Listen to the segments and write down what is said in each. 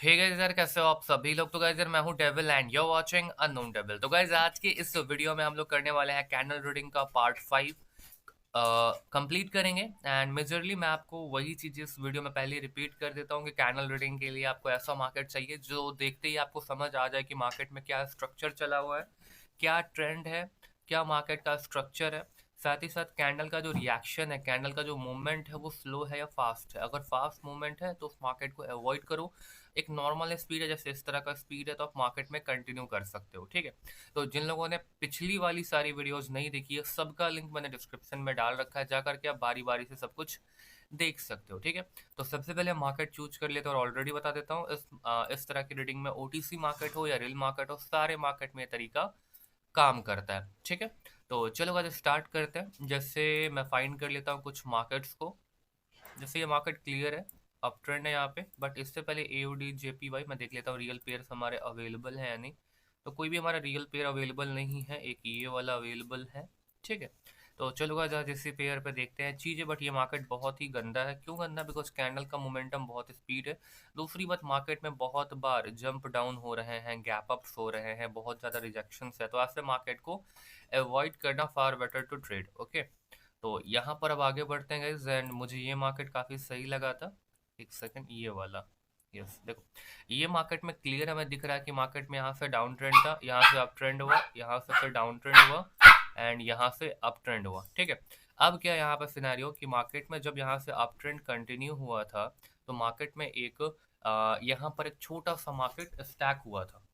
Hey guys यार, कैसे हो आप सभी लोग। तो गाइस यार, मैं हूं Devil and you are watching Unknown Devil. तो गाइस आज की इस वीडियो में हम लोग करने वाले हैं कैंडल रीडिंग का पार्ट 5 कंप्लीट करेंगे। एंड मेजरली मैं आपको वही चीज़ इस वीडियो में पहले रिपीट कर देता हूँ कि कैंडल रीडिंग के लिए आपको ऐसा मार्केट चाहिए जो देखते ही आपको समझ आ जाए कि मार्केट में क्या स्ट्रक्चर चला हुआ है, क्या ट्रेंड है, क्या मार्केट का स्ट्रक्चर है। साथ ही साथ कैंडल का जो रिएक्शन है, कैंडल का जो मूवमेंट है वो स्लो है या फास्ट है। अगर फास्ट मूवमेंट है तो उस मार्केट को अवॉइड करो। एक नॉर्मल स्पीड है, जैसे इस तरह का स्पीड है, तो आप मार्केट में कंटिन्यू कर सकते हो। ठीक है। तो जिन लोगों ने पिछली वाली सारी वीडियोस नहीं देखी है, सबका लिंक मैंने डिस्क्रिप्शन में डाल रखा है, जाकर के आप बारी बारी से सब कुछ देख सकते हो। ठीक है। तो सबसे पहले मार्केट चूज कर लेते हैं और ऑलरेडी बता देता हूँ, इस तरह की रीडिंग में ओटीसी मार्केट हो या रियल मार्केट हो, सारे मार्केट में ये तरीका काम करता है। ठीक है। तो चलो आज स्टार्ट करते हैं। जैसे मैं फाइंड कर लेता हूँ कुछ मार्केट्स को। जैसे ये मार्केट क्लियर है, अप ट्रेंड है यहाँ पे, बट इससे पहले एओडी जेपीवाई मैं देख लेता हूँ रियल पेयर्स हमारे अवेलेबल है या नहीं। तो कोई भी हमारा रियल पेयर अवेलेबल नहीं है, एक ये वाला अवेलेबल है। ठीक है। तो चलो आज इसी पेयर पे देखते हैं चीज़ें। बट ये मार्केट बहुत ही गंदा है। क्यों गंदा? बिकॉज कैंडल का मोमेंटम बहुत स्पीड है। दूसरी बात, मार्केट में बहुत बार जंप डाउन हो रहे हैं, गैप अप्स हो रहे हैं, बहुत ज़्यादा रिजेक्शंस है। तो ऐसे मार्केट को अवॉइड करना far better to trade. Okay. तो यहाँ पर अब आगे बढ़ते हैं गाइस। एंड मुझे ये मार्केट काफ़ी सही लगा था। एक सेकंड, ये वाला। यस, देखो ये मार्केट में क्लियर हमें दिख रहा है कि मार्केट में यहाँ से डाउन ट्रेंड था, यहाँ से अप ट्रेंड हुआ, यहाँ से फिर डाउन ट्रेंड हुआ एंड यहाँ से अप ट्रेंड हुआ। ठीक है। अब क्या यहाँ पर सिनेरियो कि मार्केट में जब यहाँ से अप ट्रेंड कंटिन्यू हुआ था, तो मार्केट में एक यहाँ पर एक छोटा सा मार्केट स्टैक हुआ था।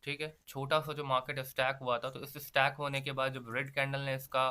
ठीक है। छोटा सा जो मार्केट स्टैक हुआ था, तो इस स्टैक होने के बाद जब रेड कैंडल ने इसका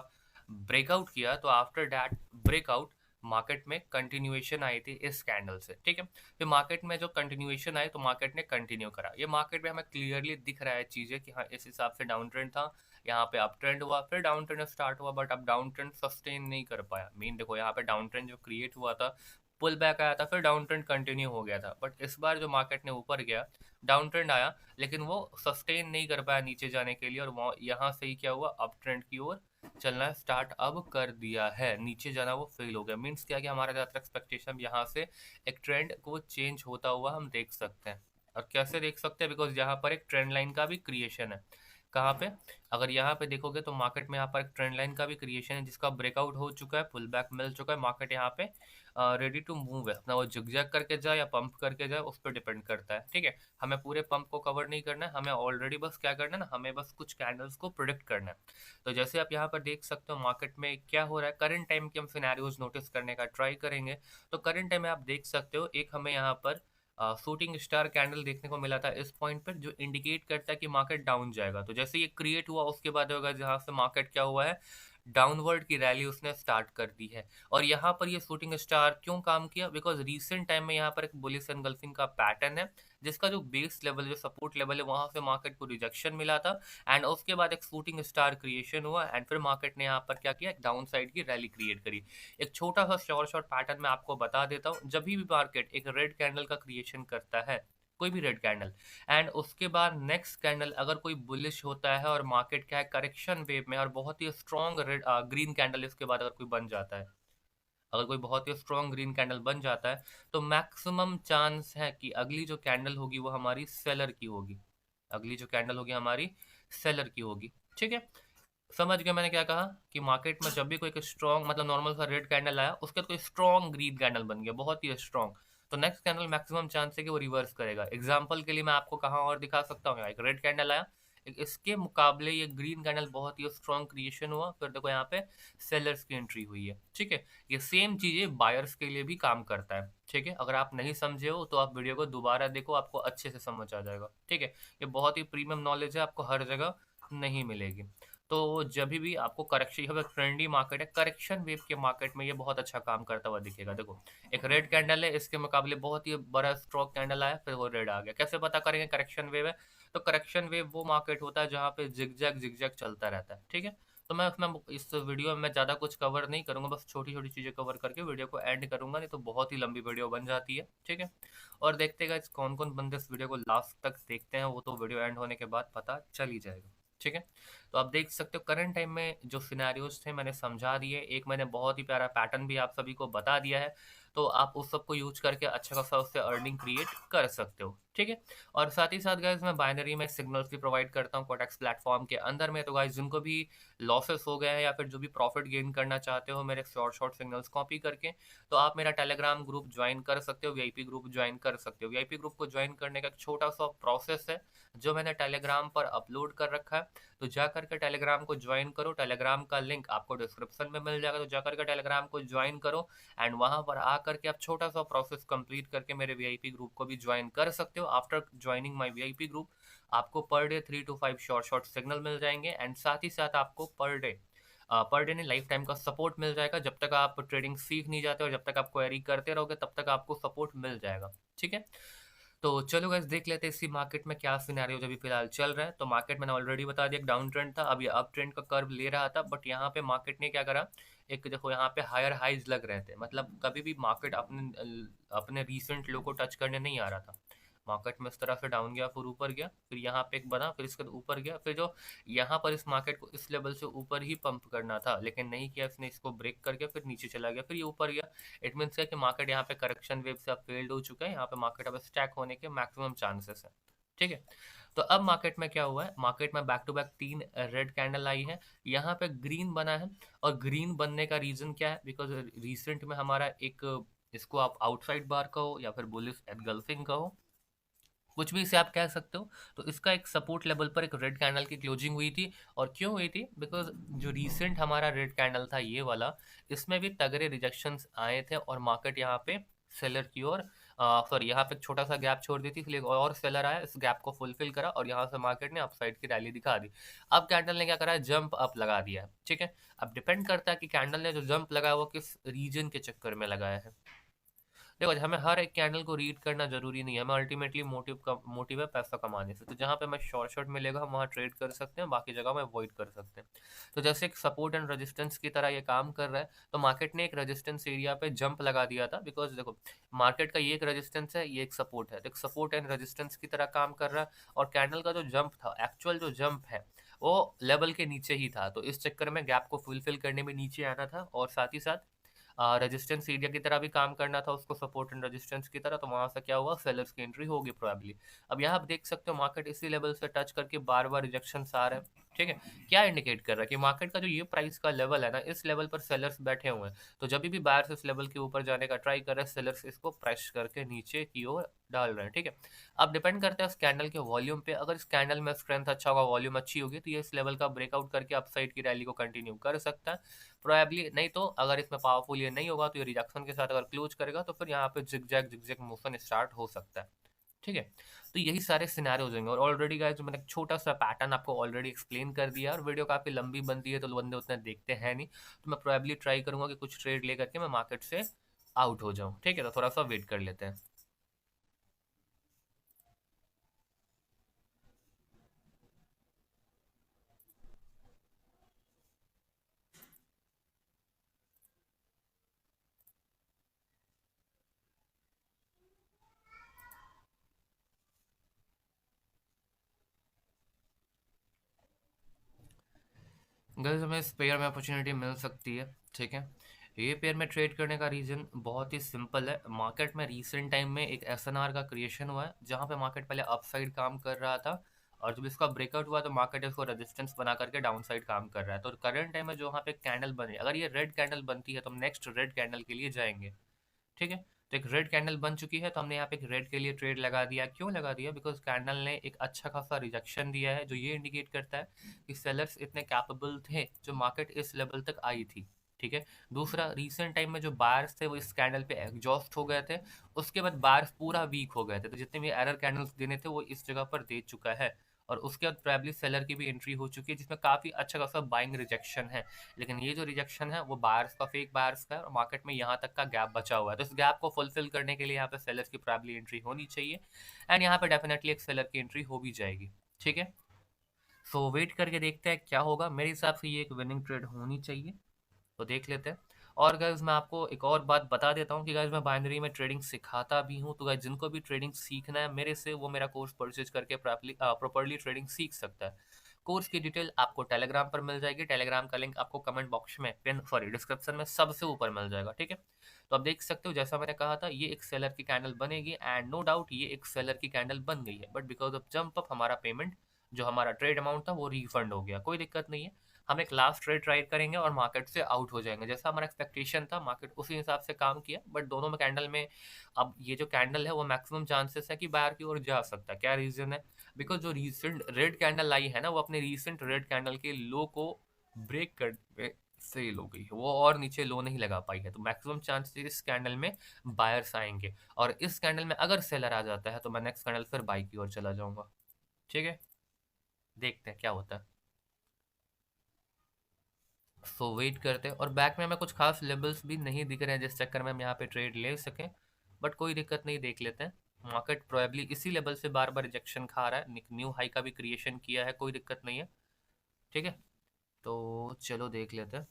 ब्रेकआउट किया, तो आफ्टर दैट ब्रेकआउट मार्केट में कंटिन्यूएशन आई थी इस कैंडल से। ठीक है। फिर मार्केट में जो कंटिन्यूएशन आई तो मार्केट ने कंटिन्यू करा। ये मार्केट में हमें क्लियरली दिख रहा है चीज़ें कि हाँ, इस हिसाब से डाउन ट्रेंड था, यहाँ पे अप ट्रेंड हुआ, फिर डाउन ट्रेंड स्टार्ट हुआ, बट अब डाउन ट्रेंड सस्टेन नहीं कर पाया। मीन देखो, यहाँ पे डाउन ट्रेंड जो क्रिएट हुआ था, पुल बैक आया था, फिर डाउन ट्रेंड कंटिन्यू हो गया था। बट इस बार जो मार्केट ने ऊपर गया, डाउन ट्रेंड आया, लेकिन वो सस्टेन नहीं कर पाया नीचे जाने के लिए, और वो यहाँ से ही क्या हुआ, अप ट्रेंड की ओर चलना स्टार्ट अब कर दिया है। नीचे जाना वो फेल हो गया। मीन्स क्या कि हमारा ज़्यादातर एक्सपेक्टेशन यहाँ से एक ट्रेंड को चेंज होता हुआ हम देख सकते हैं। और कैसे देख सकते हैं? बिकॉज यहाँ पर एक ट्रेंड लाइन का भी क्रिएशन है। कहाँ पे? अगर यहाँ पे देखोगे तो मार्केट में यहाँ पर एक ट्रेंड लाइन का भी क्रिएशन है, जिसका ब्रेकआउट हो चुका है, पुल बैक मिल चुका है। मार्केट यहाँ पे रेडी टू मूव है। अपना वो जिगजैग करके जाए या पंप करके जाए, उस पर डिपेंड करता है। ठीक है। हमें पूरे पंप को कवर नहीं करना है, हमें ऑलरेडी बस क्या करना है ना, हमें बस कुछ कैंडल्स को प्रोडिक्ट करना है। तो जैसे आप यहाँ पर देख सकते हो मार्केट में क्या हो रहा है, करंट टाइम के हम सिनेरियोज नोटिस करने का ट्राई करेंगे। तो करंट टाइम में आप देख सकते हो, एक हमें यहाँ पर शूटिंग स्टार कैंडल देखने को मिला था इस पॉइंट पर, जो इंडिकेट करता है कि मार्केट डाउन जाएगा। तो जैसे ये क्रिएट हुआ, उसके बाद होगा जहाँ से मार्केट क्या हुआ है, डाउनवर्ड की रैली उसने स्टार्ट कर दी है। और यहाँ पर ये शूटिंग स्टार क्यों काम किया? बिकॉज रीसेंट टाइम में यहाँ पर एक बुलिश एनगल्फिंग का पैटर्न है, जिसका जो बेस लेवल, जो सपोर्ट लेवल है, वहां से मार्केट को रिजेक्शन मिला था। एंड उसके बाद एक शूटिंग स्टार क्रिएशन हुआ, एंड फिर मार्केट ने यहाँ पर क्या किया, एक डाउन साइड की रैली क्रिएट करी। एक छोटा सा शॉर्ट पैटर्न मैं आपको बता देता हूँ। जब भी मार्केट एक रेड कैंडल का क्रिएशन करता है, कोई भी रेड कैंडल, एंड उसके बाद नेक्स्ट कैंडल अगर कोई बुलिश होता है और मार्केट क्या है, करेक्शन वेव में, और बहुत ही स्ट्रॉन्ग रेड ग्रीन कैंडल इसके बाद अगर कोई बन जाता है, अगर कोई बहुत ही स्ट्रॉन्ग ग्रीन कैंडल बन जाता है, तो मैक्सिमम चांस है कि अगली जो कैंडल होगी वो हमारी सेलर की होगी। अगली जो कैंडल होगी हमारी सेलर की होगी। ठीक है। समझ गए मैंने क्या कहा? कि मार्केट में जब भी कोई स्ट्रॉन्ग, मतलब नॉर्मल सा रेड कैंडल आया, उसके बाद कोई स्ट्रॉन्ग ग्रीन कैंडल बन गया, बहुत ही स्ट्रॉन्ग, तो नेक्स्ट कैंडल मैक्सिमम चांस है कि वो रिवर्स करेगा। एग्जांपल के लिए मैं आपको कहाँ और दिखा सकता हूँ, एक रेड कैंडल आया, एक इसके मुकाबले ये ग्रीन कैंडल बहुत ही स्ट्रॉन्ग क्रिएशन हुआ, फिर देखो यहाँ पे सेलर्स की एंट्री हुई है। ठीक है। ये सेम चीजें बायर्स के लिए भी काम करता है। ठीक है। अगर आप नहीं समझे हो तो आप वीडियो को दोबारा देखो, आपको अच्छे से समझ आ जाएगा। ठीक है। ये बहुत ही प्रीमियम नॉलेज है, आपको हर जगह नहीं मिलेगी। तो जब भी आपको करेक्शन, यहाँ पे ट्रेंडी मार्केट है, करेक्शन वेव के मार्केट में ये बहुत अच्छा काम करता हुआ दिखेगा। देखो एक रेड कैंडल है, इसके मुकाबले बहुत ही बड़ा स्ट्रॉक कैंडल आया, फिर वो रेड आ गया। कैसे पता करेंगे करेक्शन वेव है? तो करेक्शन वेव वो मार्केट होता है जहाँ पे जिगजैग जिगजैग चलता रहता है। ठीक है। तो मैं उसमें इस वीडियो में ज़्यादा कुछ कवर नहीं करूंगा, बस छोटी छोटी चीज़ें कवर करके वीडियो को एंड करूंगा, नहीं तो बहुत ही लंबी वीडियो बन जाती है। ठीक है। और देखते गए कौन कौन बंदे इस वीडियो को लास्ट तक देखते हैं, वो तो वीडियो एंड होने के बाद पता चल ही जाएगा। ठीक है। तो आप देख सकते हो करंट टाइम में जो सिनेरियोज थे मैंने समझा दिए। एक मैंने बहुत ही प्यारा पैटर्न भी आप सभी को बता दिया है, तो आप उस सब को यूज करके अच्छा खासा उससे अर्निंग क्रिएट कर सकते हो। ठीक है। और साथ ही साथ गाइज मैं बाइनरी में सिग्नल्स भी प्रोवाइड करता हूँ कोडेक्स प्लेटफॉर्म के अंदर में। तो गाइज जिनको भी लॉसेस हो गए हैं या फिर जो भी प्रॉफिट गेन करना चाहते हो मेरे शॉर्ट शॉर्ट सिग्नल्स कॉपी करके, तो आप मेरा टेलीग्राम ग्रुप ज्वाइन कर सकते हो, वीआईपी ग्रुप ज्वाइन कर सकते हो। वीआईपी ग्रुप को ज्वाइन करने का एक छोटा सा प्रोसेस है जो मैंने टेलीग्राम पर अपलोड कर रखा है। तो जा करके टेलीग्राम को ज्वाइन करो, टेलीग्राम का लिंक आपको डिस्क्रिप्शन में मिल जाएगा। तो जा करके टेलीग्राम को ज्वाइन करो एंड वहां पर आकर के आप छोटा सा प्रोसेस कंप्लीट करके मेरे वीआईपी ग्रुप को भी ज्वाइन कर सकते हो। After joining my VIP group आपको per day 3 to 5 short short signal मिल जाएंगे एंड साथ ही साथ आपको पर डे नहीं, लाइफ टाइम का सपोर्ट मिल जाएगा। जब तक आप ट्रेडिंग सीख नहीं जाते और जब तक आप क्वेरी करते रहोगे तब तक आपको सपोर्ट मिल जाएगा। ठीक है। तो चलो गाइस देख लेते हैं इसी मार्केट में क्या सिनेरियो जो अभी फिलहाल चल रहा है। तो मार्केट मैंने ऑलरेडी बता दिया, एक डाउन ट्रेंड था, अब ये अप ट्रेंड का कर्व ले रहा था, बट यहाँ पे मार्केट ने क्या करा, एक देखो यहाँ पे हायर हाइज लग रहे थे, मतलब कभी भी मार्केट अपने अपने रीसेंट लो को टच करने नहीं आ रहा था। मार्केट में इस तरह से डाउन गया, फिर ऊपर गया, फिर यहाँ पे एक बना, फिर इसके ऊपर गया, फिर जो यहाँ पर इस मार्केट को इस लेवल से ऊपर ही पंप करना था लेकिन नहीं किया इसने, इसको ब्रेक करके फिर नीचे चला गया, फिर ये ऊपर गया। इट मीन्स है कि मार्केट यहाँ पे करेक्शन वेव से अब फेल्ड हो चुका है, यहाँ पे मार्केट अब स्टैक होने के मैक्सिमम चांसेस है। ठीक है। तो अब मार्केट में क्या हुआ है, मार्केट में back to back 3 red candle आई है, यहाँ पे ग्रीन बना है। और ग्रीन बनने का रीजन क्या है, बिकॉज रिसेंट में हमारा एक, इसको आप आउटसाइड बार कहो या फिर बुलिश एनगल्फिंग कहो, कुछ भी इसे आप कह सकते हो। तो इसका एक सपोर्ट लेवल पर एक रेड कैंडल की क्लोजिंग हुई थी। और क्यों हुई थी, बिकॉज जो रीसेंट हमारा रेड कैंडल था ये वाला, इसमें भी तगड़े रिजेक्शंस आए थे और मार्केट यहाँ पे सेलर की ओर, सॉरी यहाँ पे एक छोटा सा गैप छोड़ दी थी, इसलिए और सेलर आया, इस गैप को फुलफिल करा और यहाँ से मार्केट ने अपसाइड की रैली दिखा दी। अब कैंडल ने क्या करा है, जंप अप लगा दिया है। ठीक है। अब डिपेंड करता है कि कैंडल ने जो जंप लगाया वो किस रीजन के चक्कर में लगाया है। देखो हमें हर एक कैंडल को रीड करना जरूरी नहीं है, हमें अल्टीमेटली मोटिव है पैसा कमाने से। तो जहाँ पे हमें शॉर्ट शॉर्ट मिलेगा हम वहाँ ट्रेड कर सकते हैं, बाकी जगह में अवॉइड कर सकते हैं। तो जैसे एक सपोर्ट एंड रेजिस्टेंस की तरह ये काम कर रहा है। तो मार्केट ने एक रेजिस्टेंस एरिया पे जंप लगा दिया था, बिकॉज देखो मार्केट का ये एक रेजिस्टेंस है, ये एक सपोर्ट है, तो एक सपोर्ट एंड रेजिस्टेंस की तरह काम कर रहा है। और कैंडल का जो जंप था, एक्चुअल जो जंप है वो लेवल के नीचे ही था, तो इस चक्कर में गैप को फुलफिल करने में नीचे आना था और साथ ही साथ रेजिस्टेंस एरिया की तरह भी काम करना था उसको, सपोर्ट एंड रेजिस्टेंस की तरह। तो वहां से क्या हुआ, सेलर्स की एंट्री होगी प्रोबेबली। अब यहाँ आप देख सकते हो मार्केट इसी लेवल से टच करके बार बार रिजेक्शन आ रहे हैं। ठीक है। क्या इंडिकेट कर रहा है कि मार्केट का जो ये प्राइस का लेवल है ना, इस लेवल पर सेलर्स बैठे हुए हैं। तो जब भी बायर्स इस लेवल के ऊपर जाने का ट्राई कर रहे हैं, सेलर्स इसको प्रेस करके नीचे की ओर डाल रहे हैं। ठीक है। अब डिपेंड करता है इस कैंडल के वॉल्यूम पे, अगर इस कैंडल में स्ट्रेंथ अच्छा होगा, वॉल्यूम अच्छी होगी, तो ये इस लेवल का ब्रेकआउट करके अपसाइड की रैली को कंटिन्यू कर सकता है प्रोबेबली। नहीं तो अगर इसमें पावरफुल ये नहीं होगा तो ये रिजेक्शन के साथ अगर क्लोज करेगा तो फिर यहाँ पे जिगजैग मोशन स्टार्ट हो सकता है। ठीक है। तो यही सारे सिनेरियो हो जाएंगे। और ऑलरेडी गाइस जो मैंने एक छोटा सा पैटर्न आपको ऑलरेडी एक्सप्लेन कर दिया, और वीडियो काफ़ी लंबी बनती है तो बंदे उतने देखते हैं नहीं, तो मैं प्रोबेबली ट्राई करूंगा कि कुछ ट्रेड लेकर के मैं मार्केट से आउट हो जाऊं। ठीक है। तो थोड़ा सा वेट कर लेते हैं। गर्ल्स हमें इस पेयर में अपॉर्चुनिटी मिल सकती है। ठीक है। ये पेयर में ट्रेड करने का रीज़न बहुत ही सिंपल है। मार्केट में रीसेंट टाइम में एक एसएनआर का क्रिएशन हुआ है जहाँ पे मार्केट पहले अपसाइड काम कर रहा था, और जब इसका ब्रेकआउट हुआ तो मार्केट इसको रेजिस्टेंस बना करके डाउन साइड काम कर रहा है। तो करंट टाइम में जो वहाँ पे कैंडल बनी, अगर ये रेड कैंडल बनती है तो हम नेक्स्ट रेड कैंडल के लिए जाएंगे। ठीक है। तो एक रेड कैंडल बन चुकी है, तो हमने यहाँ पे एक रेड के लिए ट्रेड लगा दिया। क्यों लगा दिया, बिकॉज कैंडल ने एक अच्छा खासा रिजेक्शन दिया है जो ये इंडिकेट करता है कि सेलर्स इतने कैपेबल थे जो मार्केट इस लेवल तक आई थी। ठीक है। दूसरा, रीसेंट टाइम में जो बायर्स थे वो इस कैंडल पे एग्जॉस्ट हो गए थे, उसके बाद बायर्स पूरा वीक हो गए थे, तो जितने भी एरर कैंडल्स देने थे वो इस जगह पर दे चुका है। और उसके बाद प्रोबेबली सेलर की भी एंट्री हो चुकी है जिसमें काफ़ी अच्छा खासा बाइंग रिजेक्शन है। लेकिन ये जो रिजेक्शन है वो बायर्स का, फेक बायर्स का है, और मार्केट में यहाँ तक का गैप बचा हुआ है। तो इस गैप को फुलफिल करने के लिए यहाँ पे सेलर्स की प्रोबेबली एंट्री होनी चाहिए, एंड यहाँ पे डेफिनेटली एक सेलर की एंट्री हो भी जाएगी। ठीक है। सो वेट करके देखते हैं क्या होगा। मेरे हिसाब से ये एक विनिंग ट्रेड होनी चाहिए, तो देख लेते हैं। और गाइज मैं आपको एक और बात बता देता हूँ कि गाइज मैं बाइनरी में ट्रेडिंग सिखाता भी हूँ, तो गाइज जिनको भी ट्रेडिंग सीखना है मेरे से, वो मेरा कोर्स परचेज करके प्रॉपरली ट्रेडिंग सीख सकता है। कोर्स की डिटेल आपको टेलीग्राम पर मिल जाएगी, टेलीग्राम का लिंक आपको कमेंट बॉक्स में डिस्क्रिप्शन में सबसे ऊपर मिल जाएगा, ठीक है। तो आप देख सकते हो जैसा मैंने कहा था, ये एक सेलर की कैंडल बनेगी एंड नो डाउट ये एक सेलर की कैंडल बन गई है, but because of jump up हमारा पेमेंट जो हमारा ट्रेड अमाउंट था वो रिफंड हो गया, कोई दिक्कत नहीं है। हम एक लास्ट ट्रेड ट्राई करेंगे और मार्केट से आउट हो जाएंगे, जैसा हमारा एक्सपेक्टेशन था मार्केट उसी हिसाब से काम किया, बट दोनों में कैंडल में अब ये जो कैंडल है वो मैक्सिमम चांसेस है कि बाहर की ओर जा सकता है। क्या रीजन है? बिकॉज जो रीसेंट रेड कैंडल आई है ना, वो अपने रीसेंट रेड कैंडल के लो को ब्रेक कर सेल हो गई है, वो और नीचे लो नहीं लगा पाई है, तो मैक्सिमम चांसेस इस कैंडल में बायर्स आएंगे, और इस कैंडल में अगर सेलर आ जाता है तो मैं नेक्स्ट कैंडल फिर बाई की ओर चला जाऊंगा, ठीक है। देखते हैं क्या होता है। सो वेट करते हैं, और बैक में हमें कुछ खास लेवल्स भी नहीं दिख रहे हैं जिस चक्कर में हम यहाँ पे ट्रेड ले सकें, बट कोई दिक्कत नहीं, देख लेते हैं। मार्केट प्रोबेबली इसी लेवल से बार बार रिजेक्शन खा रहा है, न्यू हाई का भी क्रिएशन किया है, कोई दिक्कत नहीं है, ठीक है। तो चलो देख लेते हैं।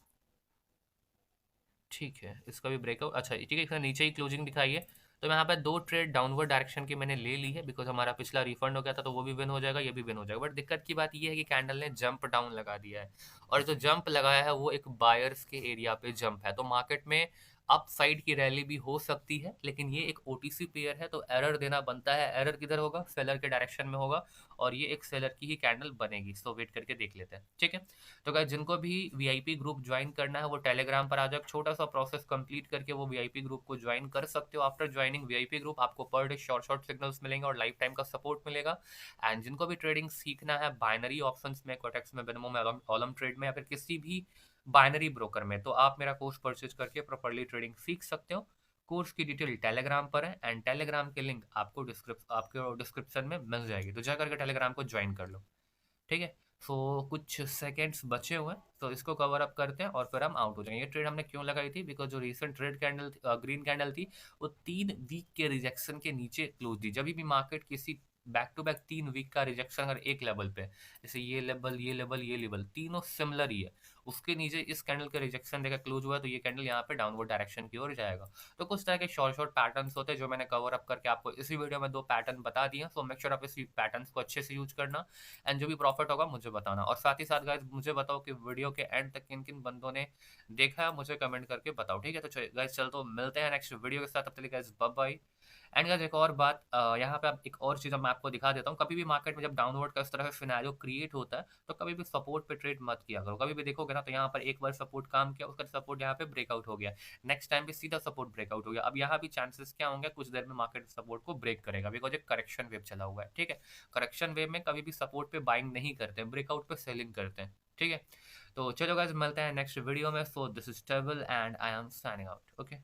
ठीक है, इसका भी ब्रेकआउट, अच्छा ठीक है, इसका नीचे ही क्लोजिंग दिखाई है, तो यहाँ पे दो ट्रेड डाउनवर्ड डायरेक्शन की मैंने ले ली है, बिकॉज हमारा पिछला रिफंड हो गया था, तो वो भी विन हो जाएगा, ये भी विन हो जाएगा, बट दिक्कत की बात ये है कि कैंडल ने जंप डाउन लगा दिया है, और जो जंप लगाया है वो एक बायर्स के एरिया पे जंप है, तो मार्केट में अप साइड की रैली भी हो सकती है, लेकिन ये एक ओटीसी पेयर है तो एरर देना बनता है। एरर किधर होगा? सेलर के डायरेक्शन में होगा, और ये एक सेलर की ही कैंडल बनेगी, सो वेट करके देख लेते हैं, ठीक है। तो गाइस जिनको भी वीआईपी ग्रुप ज्वाइन करना है वो टेलीग्राम पर आ जाओ, छोटा सा प्रोसेस कंप्लीट करके वो वीआईपी ग्रुप को ज्वाइन कर सकते हो। आफ्टर ज्वाइनिंग वीआईपी ग्रुप आपको per day short short signals मिलेंगे और लाइफ टाइम का सपोर्ट मिलेगा। एंड जिनको भी ट्रेडिंग सीखना है बाइनरी ऑप्शंस में, कोटेक्स में, बिनमो में, ऑलम ट्रेड में, या फिर किसी भी बाइनरी ब्रोकर में, तो आप मेरा कोर्स परचेज करके प्रॉपर्ली ट्रेडिंग सीख सकते हो। कोर्स की डिटेल टेलीग्राम पर है, एंड टेलीग्राम के लिंक आपको डिस्क्रिप्शन में मिल जाएगी, तो जा करके टेलीग्राम को ज्वाइन कर लो, ठीक है। सो कुछ सेकेंड्स बचे हुए हैं, तो इसको कवर अप करते हैं और फिर हम आउट हो जाएंगे। ये ट्रेड हमने क्यों लगाई थी? बिकॉज जो recent red candle green candle थी वो 3 वीक के रिजेक्शन के नीचे क्लोज थी। जब भी मार्केट किसी बैक टू बैक 3 वीक का रिजेक्शन अगर एक लेवल पे, जैसे ये लेवल, ये लेवल, ये लेवल, तीनों सिमिलर ही है, उसके नीचे इस कैंडल का रिजेक्शन देकर क्लोज हुआ है, तो ये कैंडल यहाँ पे डाउनवर्ड डायरेक्शन की ओर जाएगा। तो कुछ तरह के शॉर्ट शॉर्ट पैटर्न्स होते हैं जो मैंने कवर अप करके आपको इसी वीडियो में 2 पैटर्न बता दिए, सो मेक श्योर आप इस पैटर्न्स को अच्छे से यूज करना, एंड जो भी प्रॉफिट होगा मुझे बताना। और साथ ही साथ गाइज मुझे बताओ कि वीडियो के एंड तक किन किन बंदों ने देखा है, मुझे कमेंट करके बताओ, ठीक है। तो गाइज चल तो मिलते हैं नेक्स्ट वीडियो के साथ, तब तक guys bye bye. And guys एक और बात, यहाँ पे आप एक और चीज़ मैं आपको दिखा देता हूँ, कभी भी मार्केट में जब डाउनवर्ड का इस तरह से सिनेरियो क्रिएट होता है तो कभी भी सपोर्ट पे ट्रेड मत किया करो। कभी भी देखोगे ना तो यहाँ पर एक बार सपोर्ट काम किया, उसका सपोर्ट यहाँ पे ब्रेकआउट हो गया, नेक्स्ट टाइम भी सीधा सपोर्ट ब्रेकआउट हो गया। अब यहाँ भी चांसेस क्या होंगे, कुछ देर में मार्केट सपोर्ट को ब्रेक करेगा, बिकॉज एक करेक्शन वेव चला हुआ है, ठीक है। करेक्शन वेव में कभी भी सपोर्ट पे बाइंग नहीं करते, ब्रेकआउट पे सेलिंग करते हैं, ठीक है। तो चलो गाइस मिलते हैं नेक्स्ट वीडियो में। So this is table and I am signing out, okay.